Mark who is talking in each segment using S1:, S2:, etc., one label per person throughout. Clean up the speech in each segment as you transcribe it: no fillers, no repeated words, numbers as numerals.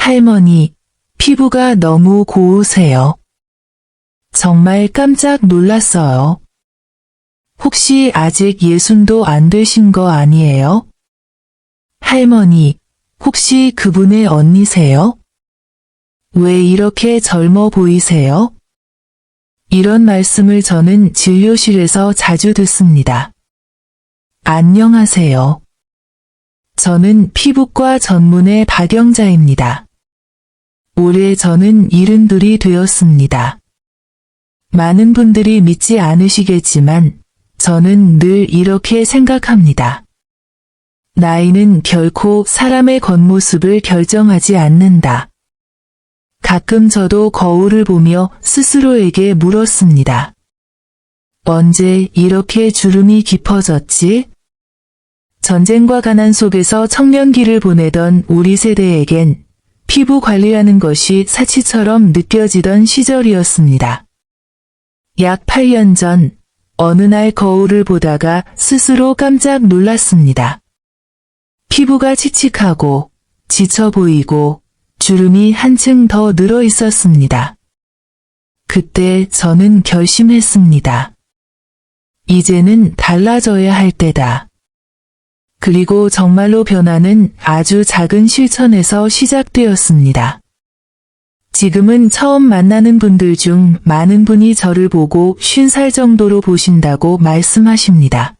S1: 할머니, 피부가 너무 고우세요. 정말 깜짝 놀랐어요. 혹시 아직 60도 안 되신 거 아니에요? 할머니, 혹시 그분의 언니세요? 왜 이렇게 젊어 보이세요? 이런 말씀을 저는 진료실에서 자주 듣습니다. 안녕하세요. 저는 피부과 전문의 박영자입니다. 올해 저는 72이 되었습니다. 많은 분들이 믿지 않으시겠지만 저는 늘 이렇게 생각합니다. 나이는 결코 사람의 겉모습을 결정하지 않는다. 가끔 저도 거울을 보며 스스로에게 물었습니다. 언제 이렇게 주름이 깊어졌지? 전쟁과 가난 속에서 청년기를 보내던 우리 세대에겐 피부 관리라는 것이 사치처럼 느껴지던 시절이었습니다. 약 8년 전 어느 날 거울을 보다가 스스로 깜짝 놀랐습니다. 피부가 칙칙하고 지쳐 보이고 주름이 한층 더 늘어 있었습니다. 그때 저는 결심했습니다. 이제는 달라져야 할 때다. 그리고 정말로 변화는 아주 작은 실천에서 시작되었습니다. 지금은 처음 만나는 분들 중 많은 분이 저를 보고 50살 정도로 보신다고 말씀하십니다.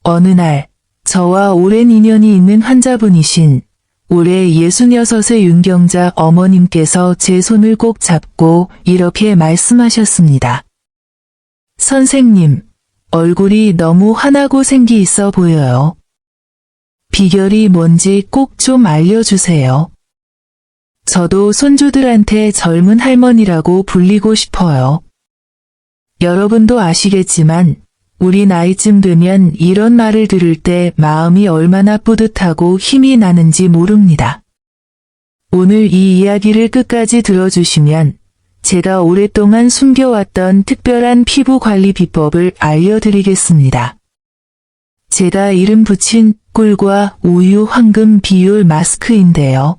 S1: 어느 날 저와 오랜 인연이 있는 환자분이신 올해 66의 윤경자 어머님께서 제 손을 꼭 잡고 이렇게 말씀하셨습니다. 선생님, 얼굴이 너무 환하고 생기 있어 보여요. 비결이 뭔지 꼭 좀 알려주세요. 저도 손주들한테 젊은 할머니라고 불리고 싶어요. 여러분도 아시겠지만 우리 나이쯤 되면 이런 말을 들을 때 마음이 얼마나 뿌듯하고 힘이 나는지 모릅니다. 오늘 이 이야기를 끝까지 들어주시면 제가 오랫동안 숨겨왔던 특별한 피부 관리 비법을 알려드리겠습니다. 제가 이름 붙인 꿀과 우유 황금 비율 마스크인데요.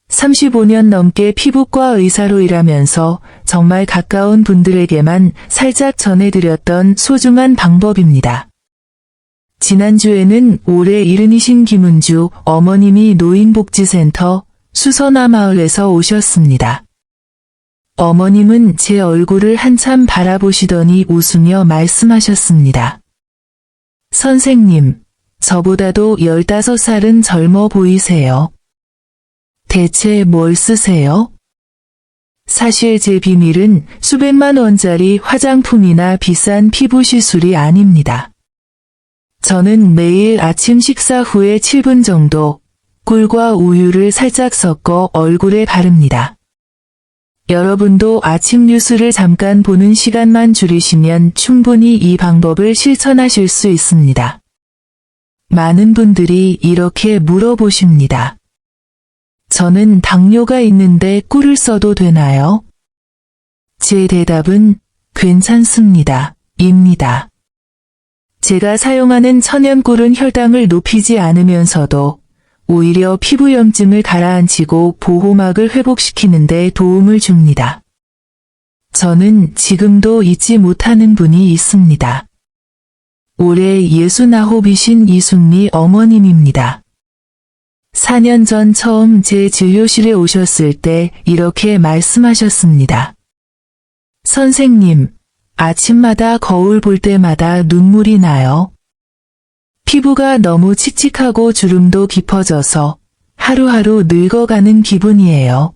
S1: 35년 넘게 피부과 의사로 일하면서 정말 가까운 분들에게만 살짝 전해드렸던 소중한 방법입니다. 지난주에는 올해 70이신 김은주 어머님이 노인복지센터 수선화마을에서 오셨습니다. 어머님은 제 얼굴을 한참 바라보시더니 웃으며 말씀하셨습니다. 선생님, 저보다도 15살은 젊어 보이세요. 대체 뭘 쓰세요? 사실 제 비밀은 수백만 원짜리 화장품이나 비싼 피부 시술이 아닙니다. 저는 매일 아침 식사 후에 7분 정도 꿀과 우유를 살짝 섞어 얼굴에 바릅니다. 여러분도 아침 뉴스를 잠깐 보는 시간만 줄이시면 충분히 이 방법을 실천하실 수 있습니다. 많은 분들이 이렇게 물어보십니다. 저는 당뇨가 있는데 꿀을 써도 되나요? 제 대답은 괜찮습니다. 입니다. 제가 사용하는 천연꿀은 혈당을 높이지 않으면서도 오히려 피부염증을 가라앉히고 보호막을 회복시키는 데 도움을 줍니다. 저는 지금도 잊지 못하는 분이 있습니다. 올해 69이신 이순미 어머님입니다. 4년 전 처음 제 진료실에 오셨을 때 이렇게 말씀하셨습니다. 선생님, 아침마다 거울 볼 때마다 눈물이 나요. 피부가 너무 칙칙하고 주름도 깊어져서 하루하루 늙어가는 기분이에요.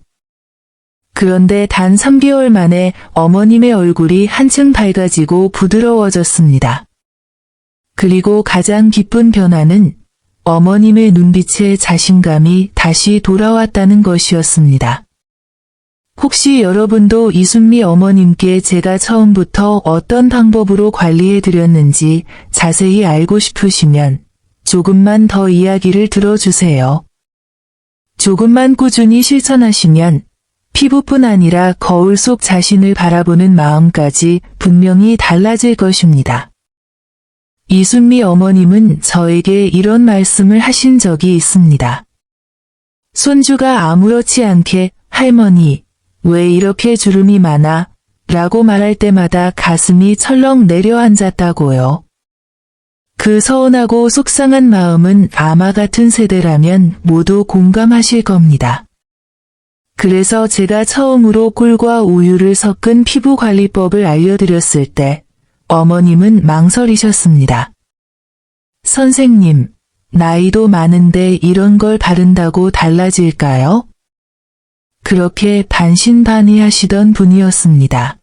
S1: 그런데 단 3개월 만에 어머님의 얼굴이 한층 밝아지고 부드러워졌습니다. 그리고 가장 기쁜 변화는 어머님의 눈빛에 자신감이 다시 돌아왔다는 것이었습니다. 혹시 여러분도 이순미 어머님께 제가 처음부터 어떤 방법으로 관리해 드렸는지 자세히 알고 싶으시면 조금만 더 이야기를 들어주세요. 조금만 꾸준히 실천하시면 피부뿐 아니라 거울 속 자신을 바라보는 마음까지 분명히 달라질 것입니다. 이순미 어머님은 저에게 이런 말씀을 하신 적이 있습니다. 손주가 아무렇지 않게 할머니, 왜 이렇게 주름이 많아? 라고 말할 때마다 가슴이 철렁 내려앉았다고요. 그 서운하고 속상한 마음은 아마 같은 세대라면 모두 공감하실 겁니다. 그래서 제가 처음으로 꿀과 우유를 섞은 피부관리법을 알려드렸을 때 어머님은 망설이셨습니다. 선생님, 나이도 많은데 이런 걸 바른다고 달라질까요? 그렇게 반신반의하시던 분이었습니다.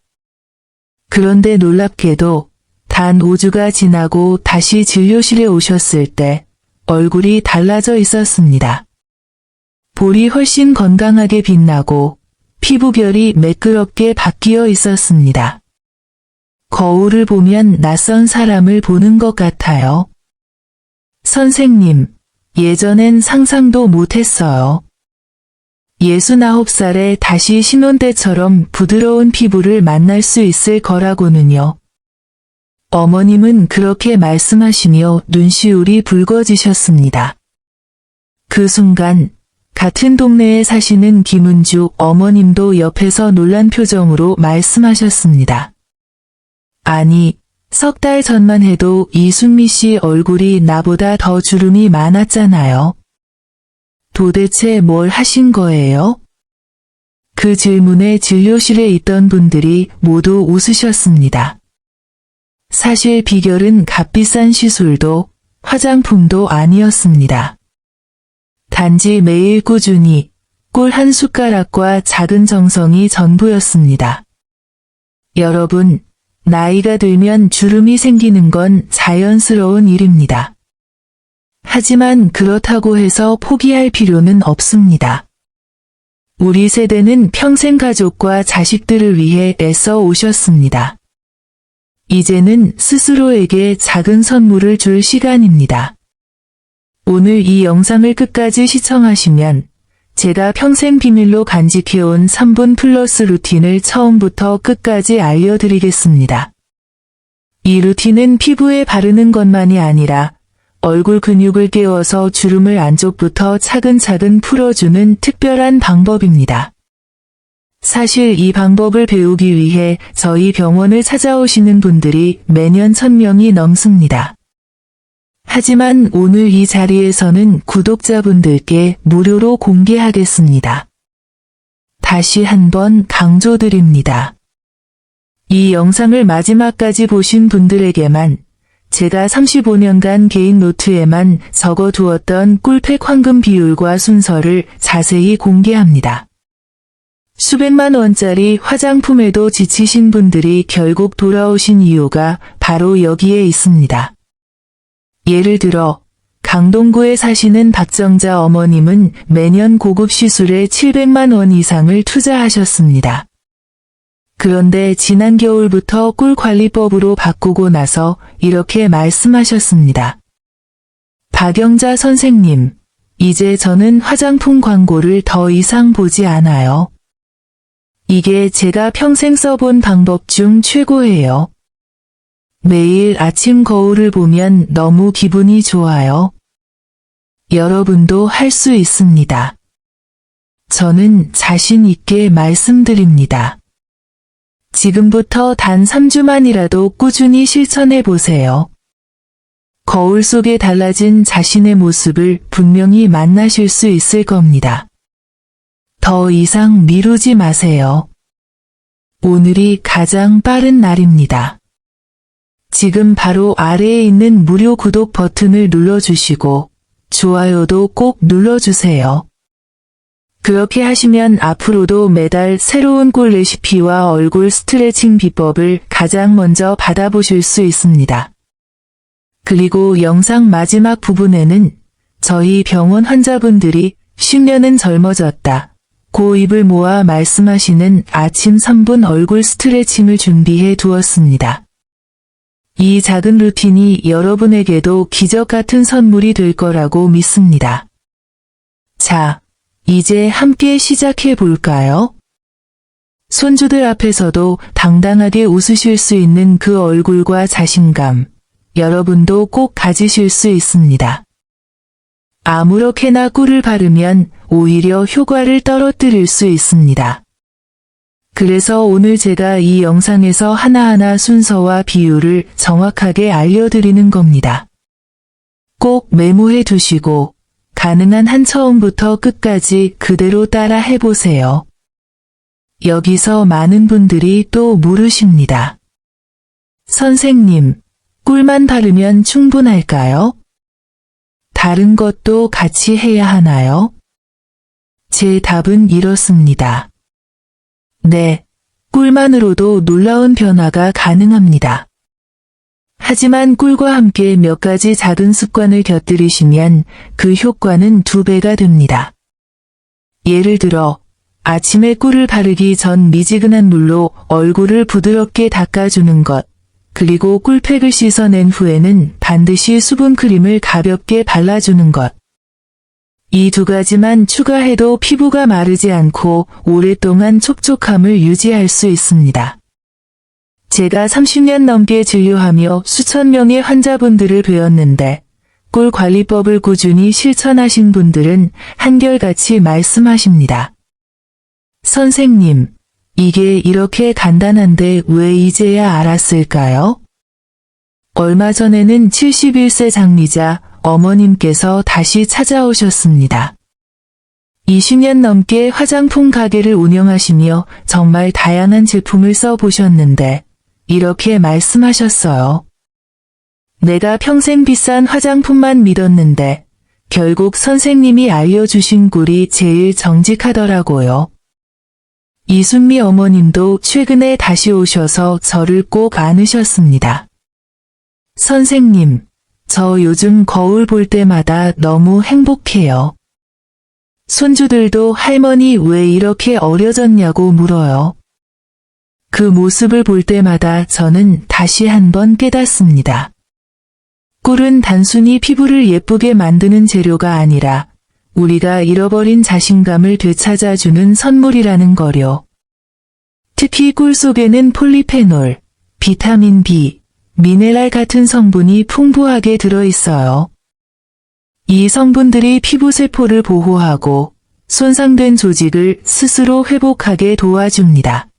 S1: 그런데 놀랍게도 단 5주가 지나고 다시 진료실에 오셨을 때 얼굴이 달라져 있었습니다. 볼이 훨씬 건강하게 빛나고 피부결이 매끄럽게 바뀌어 있었습니다. 거울을 보면 낯선 사람을 보는 것 같아요. 선생님, 예전엔 상상도 못했어요. 69살에 다시 신혼 때처럼 부드러운 피부를 만날 수 있을 거라고는요. 어머님은 그렇게 말씀하시며 눈시울이 붉어지셨습니다. 그 순간 같은 동네에 사시는 김은주 어머님도 옆에서 놀란 표정으로 말씀하셨습니다. 아니, 석 달 전만 해도 이순미 씨 얼굴이 나보다 더 주름이 많았잖아요. 도대체 뭘 하신 거예요? 그 질문에 진료실에 있던 분들이 모두 웃으셨습니다. 사실 비결은 값비싼 시술도 화장품도 아니었습니다. 단지 매일 꾸준히 꿀 한 숟가락과 작은 정성이 전부였습니다. 여러분, 나이가 들면 주름이 생기는 건 자연스러운 일입니다. 하지만 그렇다고 해서 포기할 필요는 없습니다. 우리 세대는 평생 가족과 자식들을 위해 애써 오셨습니다. 이제는 스스로에게 작은 선물을 줄 시간입니다. 오늘 이 영상을 끝까지 시청하시면 제가 평생 비밀로 간직해온 3분 플러스 루틴을 처음부터 끝까지 알려드리겠습니다. 이 루틴은 피부에 바르는 것만이 아니라 얼굴 근육을 깨워서 주름을 안쪽부터 차근차근 풀어주는 특별한 방법입니다. 사실 이 방법을 배우기 위해 저희 병원을 찾아오시는 분들이 매년 1000명이 넘습니다. 하지만 오늘 이 자리에서는 구독자분들께 무료로 공개하겠습니다. 다시 한번 강조드립니다. 이 영상을 마지막까지 보신 분들에게만 제가 35년간 개인 노트에만 적어두었던 꿀팩 황금 비율과 순서를 자세히 공개합니다. 수백만 원짜리 화장품에도 지치신 분들이 결국 돌아오신 이유가 바로 여기에 있습니다. 예를 들어 강동구에 사시는 박정자 어머님은 매년 고급 시술에 700만 원 이상을 투자하셨습니다. 그런데 지난 겨울부터 꿀관리법으로 바꾸고 나서 이렇게 말씀하셨습니다. 박영자 선생님, 이제 저는 화장품 광고를 더 이상 보지 않아요. 이게 제가 평생 써본 방법 중 최고예요. 매일 아침 거울을 보면 너무 기분이 좋아요. 여러분도 할 수 있습니다. 저는 자신 있게 말씀드립니다. 지금부터 단 3주만이라도 꾸준히 실천해 보세요. 거울 속에 달라진 자신의 모습을 분명히 만나실 수 있을 겁니다. 더 이상 미루지 마세요. 오늘이 가장 빠른 날입니다. 지금 바로 아래에 있는 무료 구독 버튼을 눌러주시고 좋아요도 꼭 눌러주세요. 그렇게 하시면 앞으로도 매달 새로운 꿀 레시피와 얼굴 스트레칭 비법을 가장 먼저 받아보실 수 있습니다. 그리고 영상 마지막 부분에는 저희 병원 환자분들이 10년은 젊어졌다 고 입을 모아 말씀하시는 아침 3분 얼굴 스트레칭을 준비해 두었습니다. 이 작은 루틴이 여러분에게도 기적 같은 선물이 될 거라고 믿습니다. 자, 이제 함께 시작해 볼까요? 손주들 앞에서도 당당하게 웃으실 수 있는 그 얼굴과 자신감, 여러분도 꼭 가지실 수 있습니다. 아무렇게나 꿀을 바르면 오히려 효과를 떨어뜨릴 수 있습니다. 그래서 오늘 제가 이 영상에서 하나하나 순서와 비율을 정확하게 알려드리는 겁니다. 꼭 메모해 두시고 가능한 한 처음부터 끝까지 그대로 따라 해보세요. 여기서 많은 분들이 또 물으십니다. 선생님, 꿀만 바르면 충분할까요? 다른 것도 같이 해야 하나요? 제 답은 이렇습니다. 네, 꿀만으로도 놀라운 변화가 가능합니다. 하지만 꿀과 함께 몇 가지 작은 습관을 곁들이시면 그 효과는 2배가 됩니다. 예를 들어, 아침에 꿀을 바르기 전 미지근한 물로 얼굴을 부드럽게 닦아주는 것, 그리고 꿀팩을 씻어낸 후에는 반드시 수분크림을 가볍게 발라주는 것. 이 2가지만 추가해도 피부가 마르지 않고 오랫동안 촉촉함을 유지할 수 있습니다. 제가 30년 넘게 진료하며 수천 명의 환자분들을 배웠는데 꿀 관리법을 꾸준히 실천하신 분들은 한결같이 말씀하십니다. 선생님, 이게 이렇게 간단한데 왜 이제야 알았을까요? 얼마 전에는 71세 장미자 어머님께서 다시 찾아오셨습니다. 20년 넘게 화장품 가게를 운영하시며 정말 다양한 제품을 써보셨는데 이렇게 말씀하셨어요. 내가 평생 비싼 화장품만 믿었는데 결국 선생님이 알려주신 꿀이 제일 정직하더라고요. 이순미 어머님도 최근에 다시 오셔서 저를 꼭 안으셨습니다. 선생님, 저 요즘 거울 볼 때마다 너무 행복해요. 손주들도 할머니 왜 이렇게 어려졌냐고 물어요. 그 모습을 볼 때마다 저는 다시 한번 깨닫습니다. 꿀은 단순히 피부를 예쁘게 만드는 재료가 아니라 우리가 잃어버린 자신감을 되찾아주는 선물이라는 거요. 특히 꿀 속에는 폴리페놀, 비타민 B, 미네랄 같은 성분이 풍부하게 들어있어요. 이 성분들이 피부세포를 보호하고 손상된 조직을 스스로 회복하게 도와줍니다.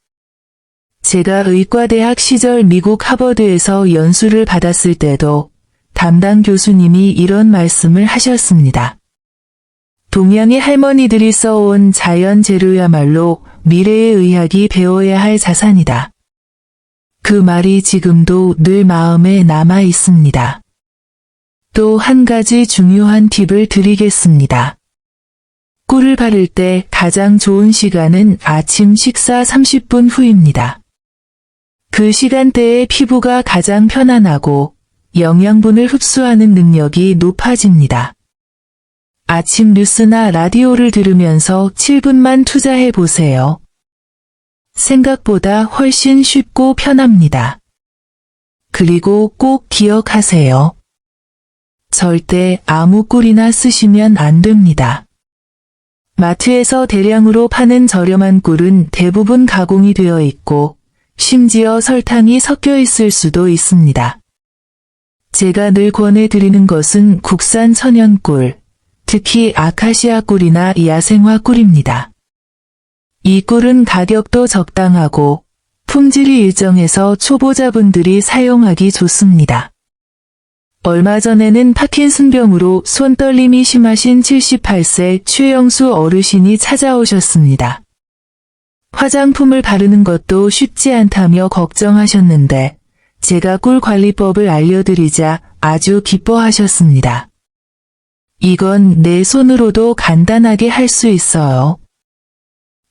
S1: 제가 의과대학 시절 미국 하버드에서 연수를 받았을 때도 담당 교수님이 이런 말씀을 하셨습니다. 동양의 할머니들이 써온 자연 재료야말로 미래의 의학이 배워야 할 자산이다. 그 말이 지금도 늘 마음에 남아 있습니다. 또 한 가지 중요한 팁을 드리겠습니다. 꿀을 바를 때 가장 좋은 시간은 아침 식사 30분 후입니다. 그 시간대에 피부가 가장 편안하고 영양분을 흡수하는 능력이 높아집니다. 아침 뉴스나 라디오를 들으면서 7분만 투자해 보세요. 생각보다 훨씬 쉽고 편합니다. 그리고 꼭 기억하세요. 절대 아무 꿀이나 쓰시면 안 됩니다. 마트에서 대량으로 파는 저렴한 꿀은 대부분 가공이 되어 있고 심지어 설탕이 섞여 있을 수도 있습니다. 제가 늘 권해드리는 것은 국산 천연꿀, 특히 아카시아 꿀이나 야생화 꿀입니다. 이 꿀은 가격도 적당하고 품질이 일정해서 초보자분들이 사용하기 좋습니다. 얼마 전에는 파킨슨병으로 손떨림이 심하신 78세 최영수 어르신이 찾아오셨습니다. 화장품을 바르는 것도 쉽지 않다며 걱정하셨는데 제가 꿀 관리법을 알려드리자 아주 기뻐하셨습니다. 이건 내 손으로도 간단하게 할 수 있어요.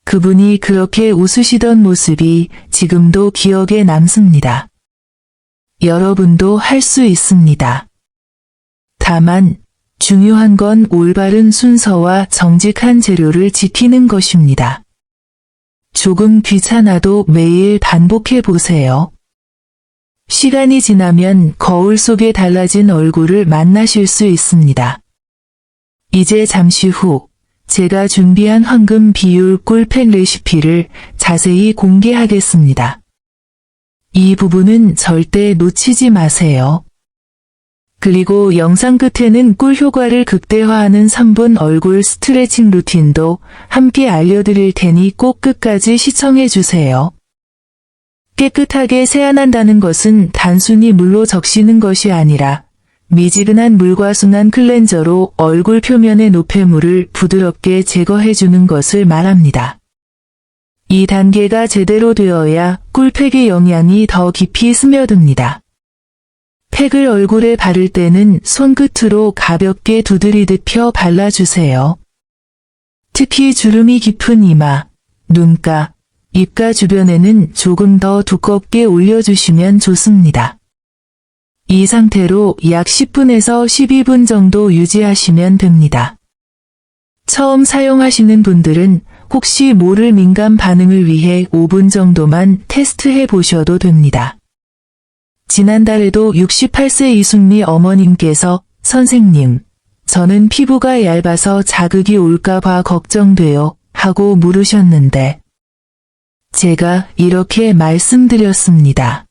S1: 그분이 그렇게 웃으시던 모습이 지금도 기억에 남습니다. 여러분도 할 수 있습니다. 다만 중요한 건 올바른 순서와 정직한 재료를 지키는 것입니다. 조금 귀찮아도 매일 반복해 보세요. 시간이 지나면 거울 속에 달라진 얼굴을 만나실 수 있습니다. 이제 잠시 후 제가 준비한 황금 비율 꿀팩 레시피를 자세히 공개하겠습니다. 이 부분은 절대 놓치지 마세요. 그리고 영상 끝에는 꿀 효과를 극대화하는 3분 얼굴 스트레칭 루틴도 함께 알려드릴 테니 꼭 끝까지 시청해주세요. 깨끗하게 세안한다는 것은 단순히 물로 적시는 것이 아니라 미지근한 물과 순한 클렌저로 얼굴 표면의 노폐물을 부드럽게 제거해주는 것을 말합니다. 이 단계가 제대로 되어야 꿀팩의 영양이 더 깊이 스며듭니다. 팩을 얼굴에 바를 때는 손끝으로 가볍게 두드리듯 펴 발라주세요. 특히 주름이 깊은 이마, 눈가, 입가 주변에는 조금 더 두껍게 올려주시면 좋습니다. 이 상태로 약 10분에서 12분 정도 유지하시면 됩니다. 처음 사용하시는 분들은 혹시 모를 민감 반응을 위해 5분 정도만 테스트해 보셔도 됩니다. 지난달에도 68세 이순미 어머님께서 선생님, 저는 피부가 얇아서 자극이 올까봐 걱정돼요 하고 물으셨는데 제가 이렇게 말씀드렸습니다.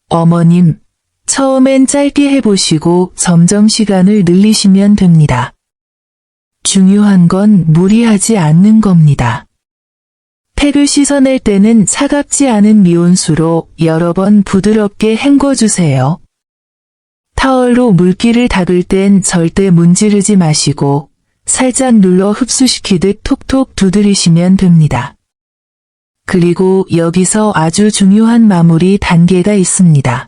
S1: 어머님, 처음엔 짧게 해보시고 점점 시간을 늘리시면 됩니다. 중요한 건 무리하지 않는 겁니다. 팩을 씻어낼 때는 차갑지 않은 미온수로 여러 번 부드럽게 헹궈주세요. 타월로 물기를 닦을 땐 절대 문지르지 마시고 살짝 눌러 흡수시키듯 톡톡 두드리시면 됩니다. 그리고 여기서 아주 중요한 마무리 단계가 있습니다.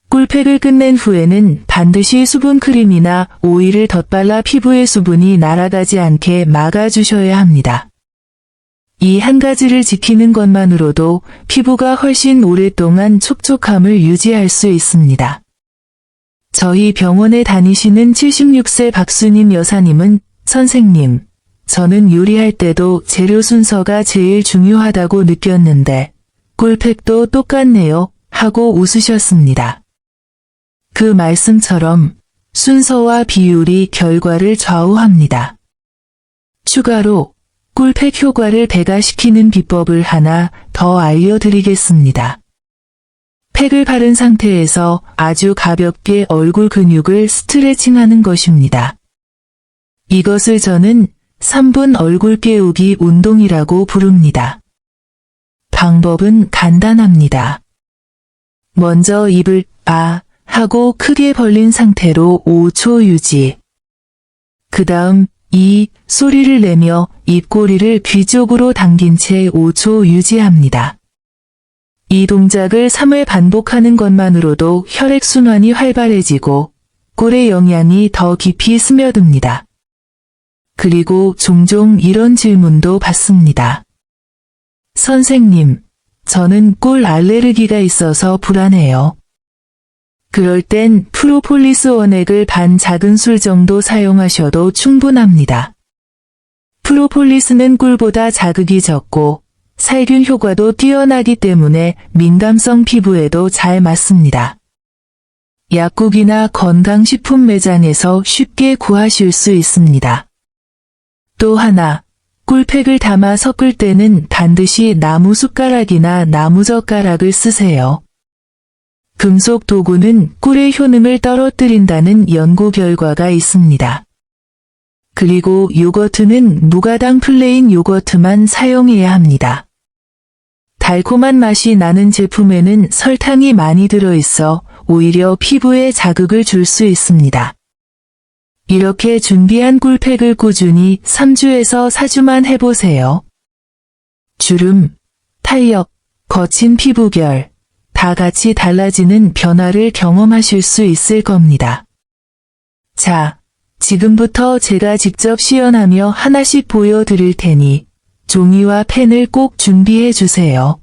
S1: 꿀팩을 끝낸 후에는 반드시 수분크림이나 오일을 덧발라 피부의 수분이 날아가지 않게 막아주셔야 합니다. 이 한 가지를 지키는 것만으로도 피부가 훨씬 오랫동안 촉촉함을 유지할 수 있습니다. 저희 병원에 다니시는 76세 박수님 여사님은 선생님, 저는 요리할 때도 재료 순서가 제일 중요하다고 느꼈는데 꿀팩도 똑같네요 하고 웃으셨습니다. 그 말씀처럼 순서와 비율이 결과를 좌우합니다. 추가로 꿀팩 효과를 배가시키는 비법을 하나 더 알려드리겠습니다. 팩을 바른 상태에서 아주 가볍게 얼굴 근육을 스트레칭하는 것입니다. 이것을 저는 3분 얼굴 깨우기 운동이라고 부릅니다. 방법은 간단합니다. 먼저 입을 아 하고 크게 벌린 상태로 5초 유지. 그 다음 이 소리를 내며 입꼬리를 귀 쪽으로 당긴 채 5초 유지합니다. 이 동작을 3회 반복하는 것만으로도 혈액순환이 활발해지고 꿀의 영양이 더 깊이 스며듭니다. 그리고 종종 이런 질문도 받습니다. 선생님, 저는 꿀 알레르기가 있어서 불안해요. 그럴 땐 프로폴리스 원액을 반 작은술 정도 사용하셔도 충분합니다. 프로폴리스는 꿀보다 자극이 적고 살균 효과도 뛰어나기 때문에 민감성 피부에도 잘 맞습니다. 약국이나 건강식품 매장에서 쉽게 구하실 수 있습니다. 또 하나, 꿀팩을 담아 섞을 때는 반드시 나무 숟가락이나 나무젓가락을 쓰세요. 금속 도구는 꿀의 효능을 떨어뜨린다는 연구 결과가 있습니다. 그리고 요거트는 무가당 플레인 요거트만 사용해야 합니다. 달콤한 맛이 나는 제품에는 설탕이 많이 들어있어 오히려 피부에 자극을 줄 수 있습니다. 이렇게 준비한 꿀팩을 꾸준히 3주에서 4주만 해보세요. 주름, 탄력, 거친 피부결, 다 같이 달라지는 변화를 경험하실 수 있을 겁니다. 자, 지금부터 제가 직접 시연하며 하나씩 보여드릴 테니 종이와 펜을 꼭 준비해 주세요.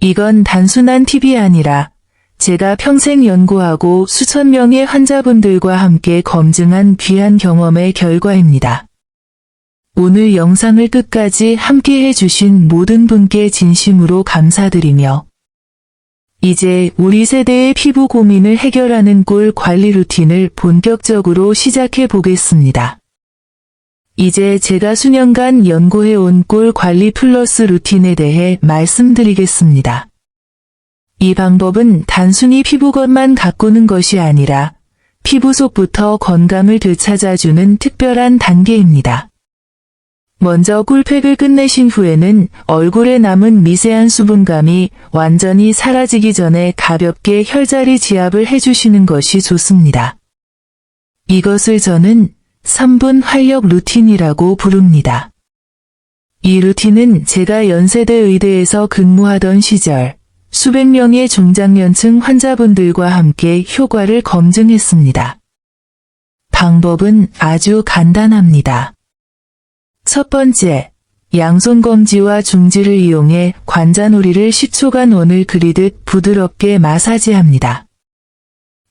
S1: 이건 단순한 팁이 아니라 제가 평생 연구하고 수천 명의 환자분들과 함께 검증한 귀한 경험의 결과입니다. 오늘 영상을 끝까지 함께 해주신 모든 분께 진심으로 감사드리며 이제 우리 세대의 피부 고민을 해결하는 꿀 관리 루틴을 본격적으로 시작해 보겠습니다. 이제 제가 수년간 연구해온 꿀 관리 플러스 루틴에 대해 말씀드리겠습니다. 이 방법은 단순히 피부겉만 가꾸는 것이 아니라 피부 속부터 건강을 되찾아주는 특별한 단계입니다. 먼저 꿀팩을 끝내신 후에는 얼굴에 남은 미세한 수분감이 완전히 사라지기 전에 가볍게 혈자리 지압을 해주시는 것이 좋습니다. 이것을 저는 3분 활력 루틴이라고 부릅니다. 이 루틴은 제가 연세대 의대에서 근무하던 시절 수백 명의 중장년층 환자분들과 함께 효과를 검증했습니다. 방법은 아주 간단합니다. 첫 번째, 양손 검지와 중지를 이용해 관자놀이를 10초간 원을 그리듯 부드럽게 마사지합니다.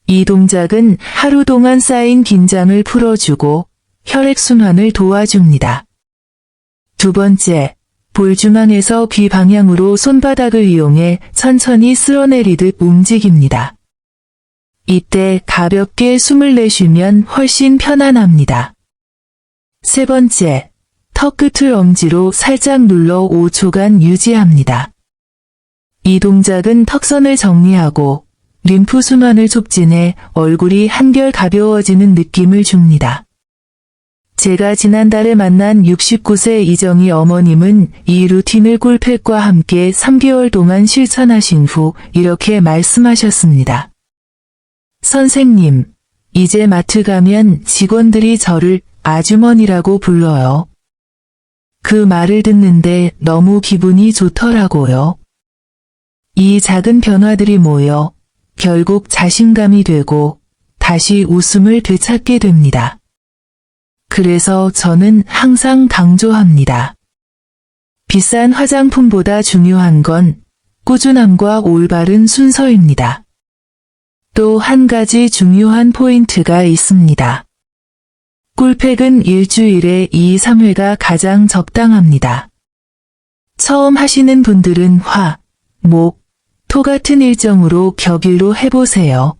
S1: 이 동작은 하루 동안 쌓인 긴장을 풀어주고 혈액순환을 도와줍니다. 두 번째, 볼 중앙에서 귀 방향으로 손바닥을 이용해 천천히 쓸어내리듯 움직입니다. 이때 가볍게 숨을 내쉬면 훨씬 편안합니다. 세 번째, 턱 끝을 엄지로 살짝 눌러 5초간 유지합니다. 이 동작은 턱선을 정리하고 림프 순환을 촉진해 얼굴이 한결 가벼워지는 느낌을 줍니다. 제가 지난달에 만난 69세 이정희 어머님은 이 루틴을 꿀팩과 함께 3개월 동안 실천하신 후 이렇게 말씀하셨습니다. 선생님, 이제 마트 가면 직원들이 저를 아주머니라고 불러요. 그 말을 듣는데 너무 기분이 좋더라고요. 이 작은 변화들이 모여 결국 자신감이 되고 다시 웃음을 되찾게 됩니다. 그래서 저는 항상 강조합니다. 비싼 화장품보다 중요한 건 꾸준함과 올바른 순서입니다. 또 한 가지 중요한 포인트가 있습니다. 꿀팩은 일주일에 2-3회가 가장 적당합니다. 처음 하시는 분들은 화, 목, 토 같은 일정으로 격일로 해보세요.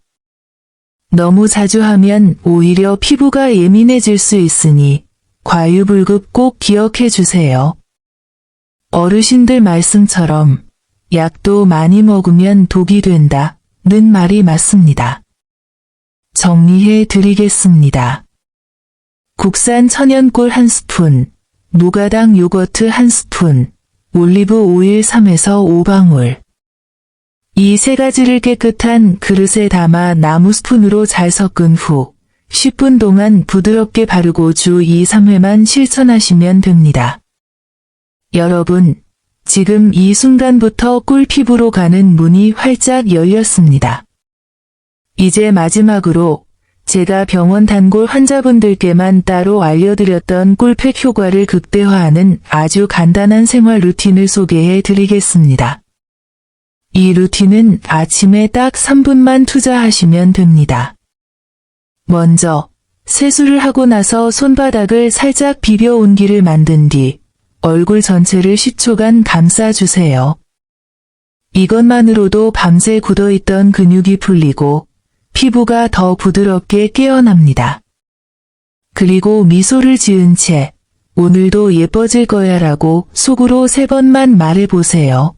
S1: 너무 자주 하면 오히려 피부가 예민해질 수 있으니 과유불급 꼭 기억해 주세요. 어르신들 말씀처럼 약도 많이 먹으면 독이 된다는 말이 맞습니다. 정리해 드리겠습니다. 국산 천연꿀 1스푼, 무가당 요거트 1스푼, 올리브 오일 3에서 5방울. 이 세 가지를 깨끗한 그릇에 담아 나무 스푼으로 잘 섞은 후 10분 동안 부드럽게 바르고 주 2-3회만 실천하시면 됩니다. 여러분, 지금 이 순간부터 꿀피부로 가는 문이 활짝 열렸습니다. 이제 마지막으로 제가 병원 단골 환자분들께만 따로 알려드렸던 꿀팩 효과를 극대화하는 아주 간단한 생활 루틴을 소개해 드리겠습니다. 이 루틴은 아침에 딱 3분만 투자하시면 됩니다. 먼저 세수를 하고 나서 손바닥을 살짝 비벼 온기를 만든 뒤 얼굴 전체를 10초간 감싸주세요. 이것만으로도 밤새 굳어있던 근육이 풀리고 피부가 더 부드럽게 깨어납니다. 그리고 미소를 지은 채 오늘도 예뻐질 거야 라고 속으로 3번만 말해보세요.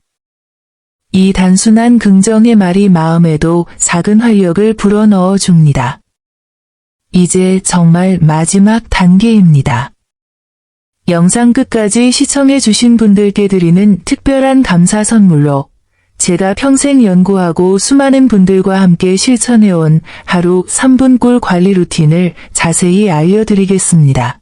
S1: 이 단순한 긍정의 말이 마음에도 작은 활력을 불어넣어 줍니다. 이제 정말 마지막 단계입니다. 영상 끝까지 시청해 주신 분들께 드리는 특별한 감사 선물로 제가 평생 연구하고 수많은 분들과 함께 실천해온 하루 3분 꿀 관리 루틴을 자세히 알려드리겠습니다.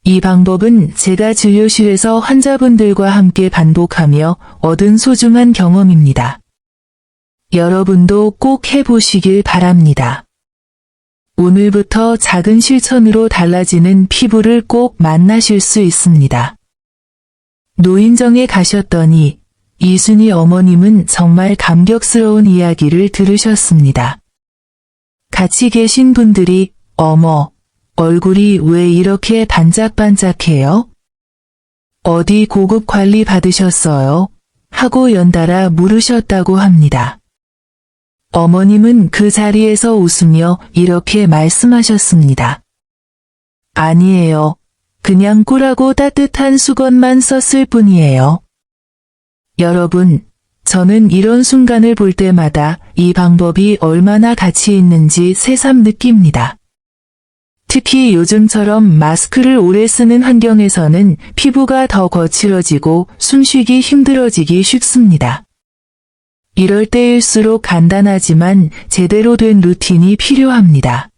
S1: 이 방법은 제가 진료실에서 환자분들과 함께 반복하며 얻은 소중한 경험입니다. 여러분도 꼭 해보시길 바랍니다. 오늘부터 작은 실천으로 달라지는 피부를 꼭 만나실 수 있습니다. 노인정에 가셨더니 이순희 어머님은 정말 감격스러운 이야기를 들으셨습니다. 같이 계신 분들이 어머, 얼굴이 왜 이렇게 반짝반짝해요? 어디 고급 관리 받으셨어요? 하고 연달아 물으셨다고 합니다. 어머님은 그 자리에서 웃으며 이렇게 말씀하셨습니다. 아니에요. 그냥 꿀하고 따뜻한 수건만 썼을 뿐이에요. 여러분, 저는 이런 순간을 볼 때마다 이 방법이 얼마나 가치 있는지 새삼 느낍니다. 특히 요즘처럼 마스크를 오래 쓰는 환경에서는 피부가 더 거칠어지고 숨쉬기 힘들어지기 쉽습니다. 이럴 때일수록 간단하지만 제대로 된 루틴이 필요합니다.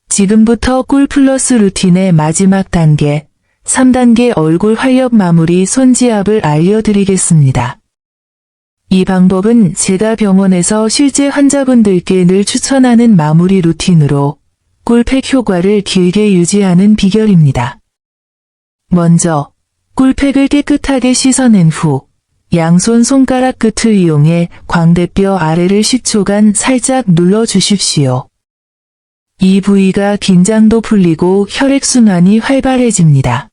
S1: 지금부터 꿀 플러스 루틴의 마지막 단계, 3단계 얼굴 활력 마무리 손지압을 알려드리겠습니다. 이 방법은 제가 병원에서 실제 환자분들께 늘 추천하는 마무리 루틴으로 꿀팩 효과를 길게 유지하는 비결입니다. 먼저 꿀팩을 깨끗하게 씻어낸 후 양손 손가락 끝을 이용해 광대뼈 아래를 10초간 살짝 눌러주십시오. 이 부위가 긴장도 풀리고 혈액순환이 활발해집니다.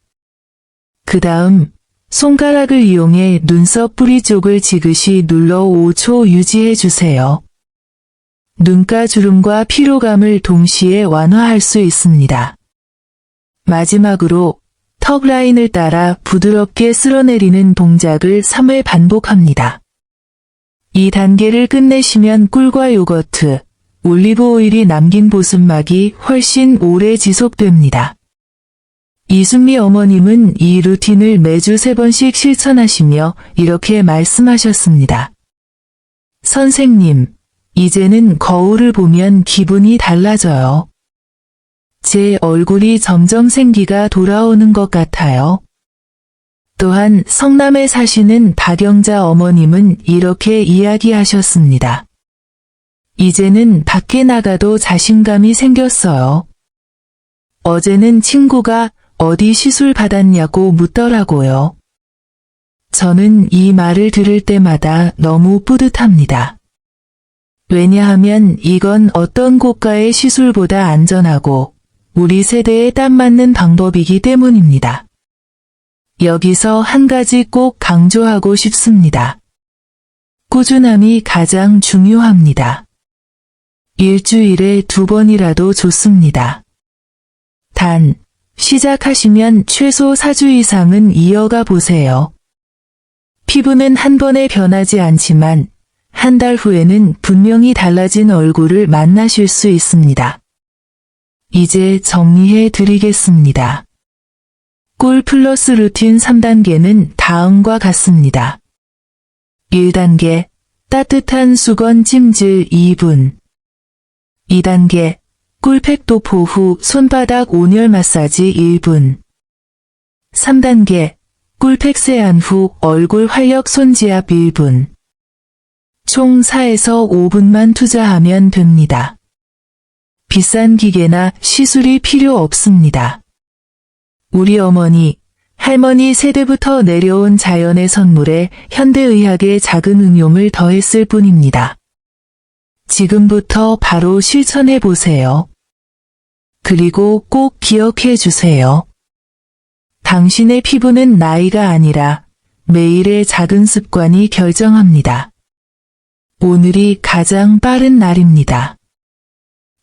S1: 그 다음 손가락을 이용해 눈썹 뿌리 쪽을 지그시 눌러 5초 유지해주세요. 눈가 주름과 피로감을 동시에 완화할 수 있습니다. 마지막으로 턱 라인을 따라 부드럽게 쓸어내리는 동작을 3회 반복합니다. 이 단계를 끝내시면 꿀과 요거트, 올리브 오일이 남긴 보습막이 훨씬 오래 지속됩니다. 이순미 어머님은 이 루틴을 매주 3번씩 실천하시며 이렇게 말씀하셨습니다. 선생님, 이제는 거울을 보면 기분이 달라져요. 제 얼굴이 점점 생기가 돌아오는 것 같아요. 또한 성남에 사시는 박영자 어머님은 이렇게 이야기하셨습니다. 이제는 밖에 나가도 자신감이 생겼어요. 어제는 친구가 어디 시술 받았냐고 묻더라고요. 저는 이 말을 들을 때마다 너무 뿌듯합니다. 왜냐하면 이건 어떤 고가의 시술보다 안전하고 우리 세대에 딱 맞는 방법이기 때문입니다. 여기서 한 가지 꼭 강조하고 싶습니다. 꾸준함이 가장 중요합니다. 일주일에 2번이라도 좋습니다. 단, 시작하시면 최소 4주 이상은 이어가 보세요. 피부는 한 번에 변하지 않지만 한 달 후에는 분명히 달라진 얼굴을 만나실 수 있습니다. 이제 정리해 드리겠습니다. 꿀 플러스 루틴 3단계는 다음과 같습니다. 1단계, 따뜻한 수건 찜질 2분. 2단계, 꿀팩 도포 후 손바닥 온열 마사지 1분. 3단계, 꿀팩 세안 후 얼굴 활력 손지압 1분. 총 4에서 5분만 투자하면 됩니다. 비싼 기계나 시술이 필요 없습니다. 우리 어머니, 할머니 세대부터 내려온 자연의 선물에 현대의학의 작은 응용을 더했을 뿐입니다. 지금부터 바로 실천해 보세요. 그리고 꼭 기억해 주세요. 당신의 피부는 나이가 아니라 매일의 작은 습관이 결정합니다. 오늘이 가장 빠른 날입니다.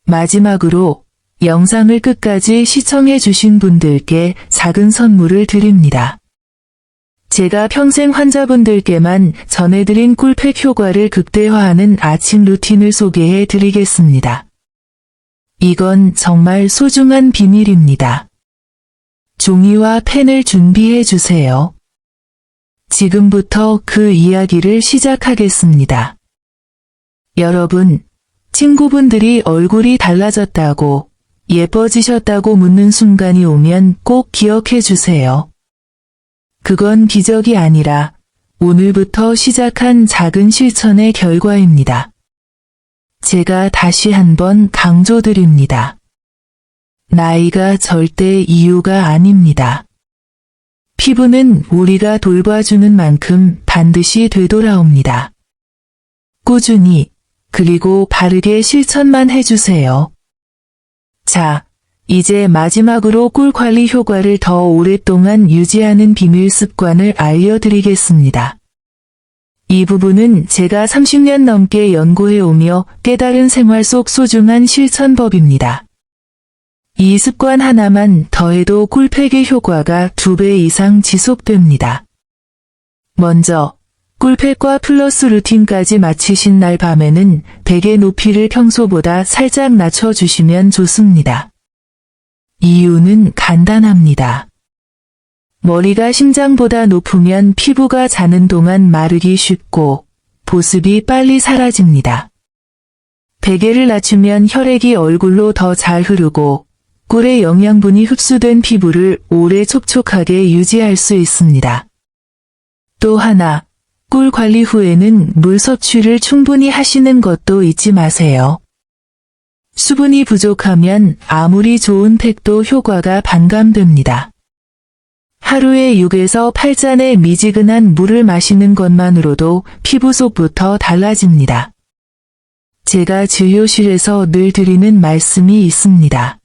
S1: 마지막으로 영상을 끝까지 시청해 주신 분들께 작은 선물을 드립니다. 제가 평생 환자분들께만 전해드린 꿀팩 효과를 극대화하는 아침 루틴을 소개해 드리겠습니다. 이건 정말 소중한 비밀입니다. 종이와 펜을 준비해 주세요. 지금부터 그 이야기를 시작하겠습니다. 여러분, 친구분들이 얼굴이 달라졌다고, 예뻐지셨다고 묻는 순간이 오면 꼭 기억해 주세요. 그건 기적이 아니라 오늘부터 시작한 작은 실천의 결과입니다. 제가 다시 한번 강조드립니다. 나이가 절대 이유가 아닙니다. 피부는 우리가 돌봐주는 만큼 반드시 되돌아옵니다. 꾸준히, 그리고 바르게 실천만 해주세요. 자, 이제 마지막으로 꿀 관리 효과를 더 오랫동안 유지하는 비밀 습관을 알려드리겠습니다. 이 부분은 제가 30년 넘게 연구해오며 깨달은 생활 속 소중한 실천법입니다. 이 습관 하나만 더해도 꿀팩의 효과가 2배 이상 지속됩니다. 먼저, 꿀팩과 플러스 루틴까지 마치신 날 밤에는 베개 높이를 평소보다 살짝 낮춰주시면 좋습니다. 이유는 간단합니다. 머리가 심장보다 높으면 피부가 자는 동안 마르기 쉽고 보습이 빨리 사라집니다. 베개를 낮추면 혈액이 얼굴로 더 잘 흐르고 꿀의 영양분이 흡수된 피부를 오래 촉촉하게 유지할 수 있습니다. 또 하나, 꿀 관리 후에는 물 섭취를 충분히 하시는 것도 잊지 마세요. 수분이 부족하면 아무리 좋은 팩도 효과가 반감됩니다. 하루에 6에서 8잔의 미지근한 물을 마시는 것만으로도 피부 속부터 달라집니다. 제가 진료실에서 늘 드리는 말씀이 있습니다.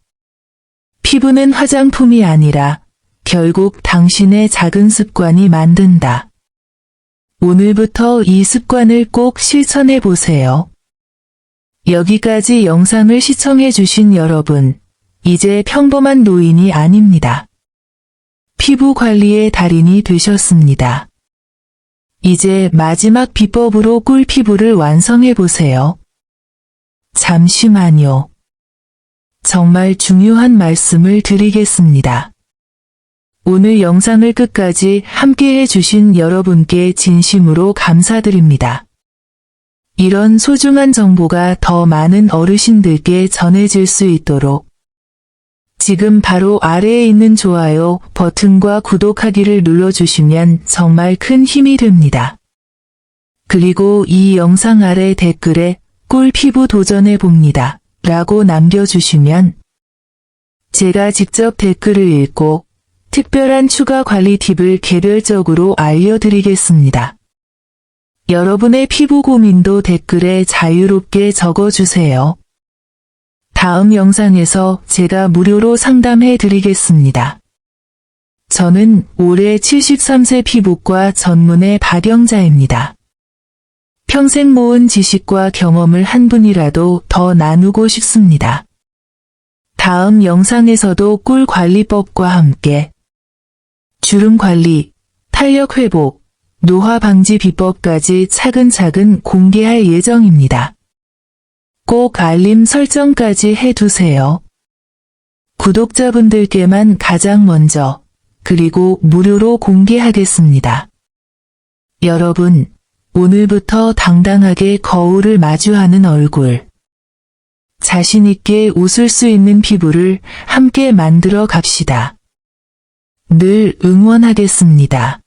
S1: 피부는 화장품이 아니라 결국 당신의 작은 습관이 만든다. 오늘부터 이 습관을 꼭 실천해 보세요. 여기까지 영상을 시청해 주신 여러분, 이제 평범한 노인이 아닙니다. 피부 관리의 달인이 되셨습니다. 이제 마지막 비법으로 꿀 피부를 완성해 보세요. 잠시만요. 정말 중요한 말씀을 드리겠습니다. 오늘 영상을 끝까지 함께 해주신 여러분께 진심으로 감사드립니다. 이런 소중한 정보가 더 많은 어르신들께 전해질 수 있도록 지금 바로 아래에 있는 좋아요 버튼과 구독하기를 눌러주시면 정말 큰 힘이 됩니다. 그리고 이 영상 아래 댓글에 꿀 피부 도전해 봅니다 라고 남겨주시면 제가 직접 댓글을 읽고 특별한 추가 관리 팁을 개별적으로 알려드리겠습니다. 여러분의 피부 고민도 댓글에 자유롭게 적어주세요. 다음 영상에서 제가 무료로 상담해 드리겠습니다. 저는 올해 73세 피부과 전문의 박영자입니다. 평생 모은 지식과 경험을 한 분이라도 더 나누고 싶습니다. 다음 영상에서도 꿀 관리법과 함께 주름 관리, 탄력 회복, 노화 방지 비법까지 차근차근 공개할 예정입니다. 꼭 알림 설정까지 해두세요. 구독자분들께만 가장 먼저 그리고 무료로 공개하겠습니다. 여러분, 오늘부터 당당하게 거울을 마주하는 얼굴, 자신 있게 웃을 수 있는 피부를 함께 만들어 갑시다. 늘 응원하겠습니다.